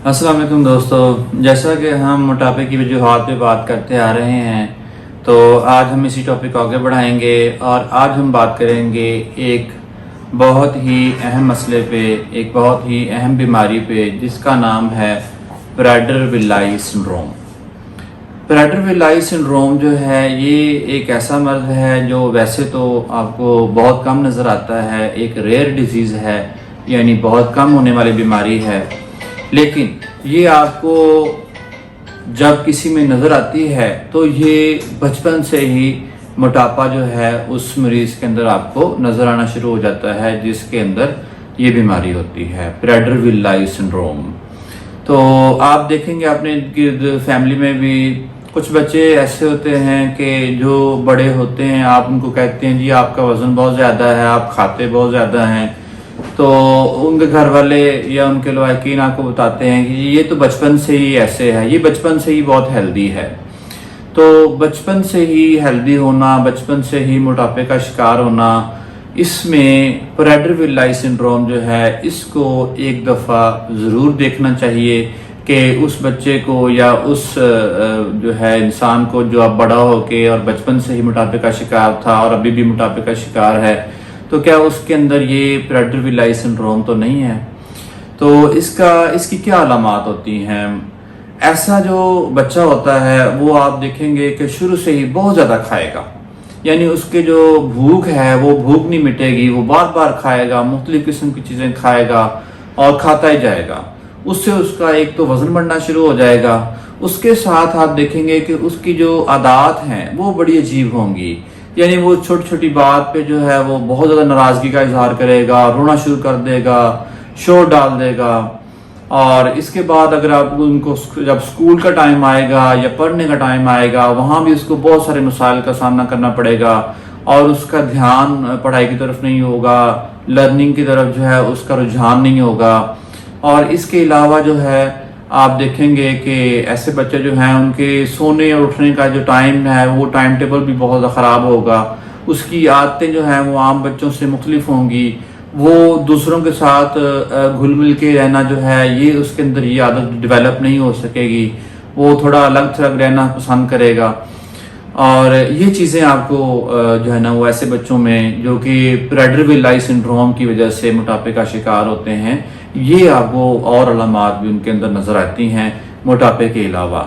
अस्सलाम वालेकुम दोस्तों, जैसा कि हम मोटापे की वजूहात पे बात करते आ रहे हैं तो आज हम इसी टॉपिक को आगे बढ़ाएंगे और आज हम बात करेंगे एक बहुत ही अहम मसले पे, एक बहुत ही अहम बीमारी पे जिसका नाम है प्राडर-विलाई सिंड्रोम। प्राडर-विलाई सिंड्रोम जो है ये एक ऐसा मर्ज़ है जो वैसे तो आपको बहुत कम नज़र आता है, एक रेयर डिजीज़ है, यानी बहुत कम होने वाली बीमारी है, लेकिन ये आपको जब किसी में नज़र आती है तो ये बचपन से ही मोटापा जो है उस मरीज़ के अंदर आपको नज़र आना शुरू हो जाता है जिसके अंदर ये बीमारी होती है, प्राडर-विलाई सिंड्रोम। तो आप देखेंगे अपने फैमिली में भी कुछ बच्चे ऐसे होते हैं कि जो बड़े होते हैं, आप उनको कहते हैं जी आपका वज़न बहुत ज़्यादा है, आप खाते बहुत ज़्यादा हैं, तो उनके घर वाले या उनके लवाकिन आपको बताते हैं कि ये तो बचपन से ही ऐसे है, ये बचपन से ही बहुत हेल्दी है। तो बचपन से ही हेल्दी होना, बचपन से ही मोटापे का शिकार होना, इसमें प्राडर-विलाई सिंड्रोम जो है इसको एक दफ़ा ज़रूर देखना चाहिए कि उस बच्चे को या उस जो है इंसान को जो अब बड़ा होके और बचपन से ही मोटापे का शिकार था और अभी भी मोटापे का शिकार है, तो क्या उसके अंदर ये प्राडर-विलाई सिंड्रोम तो नहीं है। तो इसकी क्या अलामात होती हैं। ऐसा जो बच्चा होता है वो आप देखेंगे कि शुरू से ही बहुत ज़्यादा खाएगा, यानी उसके जो भूख है वो भूख नहीं मिटेगी, वो बार बार खाएगा, मुख्तलिफ किस्म की चीज़ें खाएगा और खाता ही जाएगा। उससे उसका एक तो वज़न बढ़ना शुरू हो जाएगा, उसके साथ आप देखेंगे कि उसकी जो आदत हैं वो बड़ी अजीब होंगी, यानी वो छोटी छोटी बात पे जो है वो बहुत ज़्यादा नाराज़गी का इजहार करेगा, रोना शुरू कर देगा, शोर डाल देगा। और इसके बाद अगर आप उनको जब स्कूल का टाइम आएगा या पढ़ने का टाइम आएगा, वहाँ भी उसको बहुत सारे मसाइल का सामना करना पड़ेगा और उसका ध्यान पढ़ाई की तरफ नहीं होगा, लर्निंग की तरफ जो है उसका रुझान नहीं होगा। और इसके अलावा जो है आप देखेंगे कि ऐसे बच्चे जो हैं उनके सोने और उठने का जो टाइम है वो टाइम टेबल भी बहुत ज़्यादा ख़राब होगा, उसकी आदतें जो हैं वो आम बच्चों से मुख्तलिफ होंगी, वो दूसरों के साथ घुल मिल के रहना जो है ये उसके अंदर ये आदत डेवलप नहीं हो सकेगी, वो थोड़ा अलग थलग रहना पसंद करेगा। और ये चीज़ें आपको जो है ना वो ऐसे बच्चों में जो कि प्राडर-विलाई सिंड्रोम की वजह से मोटापे का शिकार होते हैं, ये आपको और अलामात भी उनके अंदर नज़र आती हैं मोटापे के अलावा।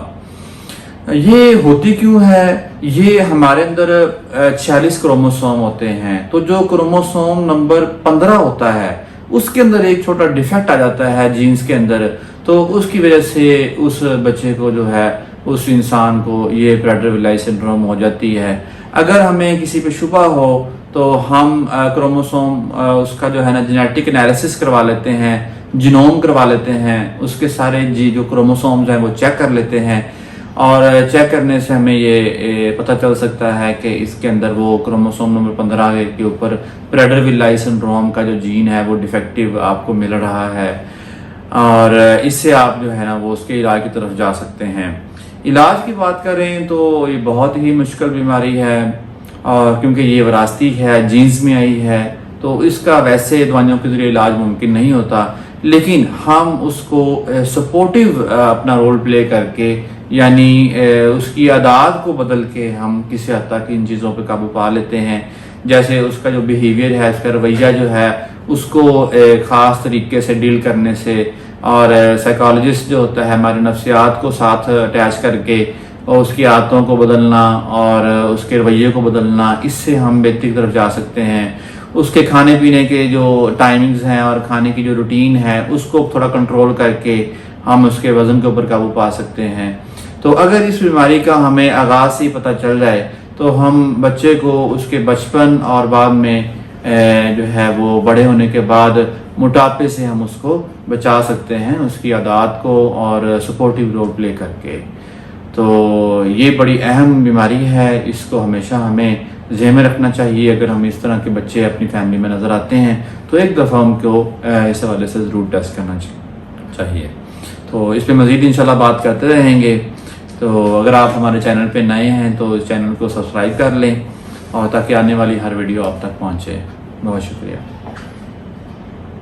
ये होती क्यों है, ये हमारे अंदर 46 क्रोमोसोम होते हैं, तो जो क्रोमोसोम नंबर 15 होता है उसके अंदर एक छोटा डिफेक्ट आ जाता है जीन्स के अंदर, तो उसकी वजह से उस बच्चे को जो है उस इंसान को ये प्राडर-विलाई सिंड्रोम हो जाती है। अगर हमें किसी पे शुबा हो तो हम क्रोमोसोम उसका जो है ना जेनेटिक एनालिसिस करवा लेते हैं, जीनोम करवा लेते हैं, उसके सारे जो क्रोमोसोम्स हैं वो चेक कर लेते हैं और चेक करने से हमें ये पता चल सकता है कि इसके अंदर वो क्रोमोसोम नंबर 15 के ऊपर प्राडर-विलाई सिंड्रोम का जो जीन है वो डिफेक्टिव आपको मिल रहा है और इससे आप जो है ना वो उसके इलाज की तरफ जा सकते हैं। इलाज की बात करें तो ये बहुत ही मुश्किल बीमारी है और क्योंकि ये विरासती है, जीन्स में आई है, तो इसका वैसे दवाइयों के ज़रिए इलाज मुमकिन नहीं होता, लेकिन हम उसको सपोर्टिव अपना रोल प्ले करके, यानी उसकी आदत को बदल के हम किसी हद तक इन चीज़ों पे काबू पा लेते हैं। जैसे उसका जो बिहेवियर है, उसका रवैया जो है उसको ख़ास तरीके से डील करने से, और साइकोलॉजिस्ट जो होता है हमारे नफ्सियात को साथ अटैच करके और उसकी आदतों को बदलना और उसके रवैये को बदलना, इससे हम बेहतरी की तरफ जा सकते हैं। उसके खाने पीने के जो टाइमिंग्स हैं और खाने की जो रूटीन है उसको थोड़ा कंट्रोल करके हम उसके वज़न के ऊपर काबू पा सकते हैं। तो अगर इस बीमारी का हमें आगाज़ से पता चल जाए तो हम बच्चे को उसके बचपन और बाद में जो है वो बड़े होने के बाद मोटापे से हम उसको बचा सकते हैं, उसकी आदत को और सपोर्टिव रोल प्ले करके। तो ये बड़ी अहम बीमारी है, इसको हमेशा हमें ज़हन में रखना चाहिए। अगर हम इस तरह के बच्चे अपनी फैमिली में नज़र आते हैं तो एक दफ़ा उनको इस हवाले से ज़रूर टेस्ट करना चाहिए। तो इस पर मज़ीद इंशाल्लाह बात करते रहेंगे। तो अगर आप हमारे चैनल पे नए हैं तो इस चैनल को सब्सक्राइब कर लें और ताकि आने वाली हर वीडियो आप तक पहुँचे। बहुत शुक्रिया।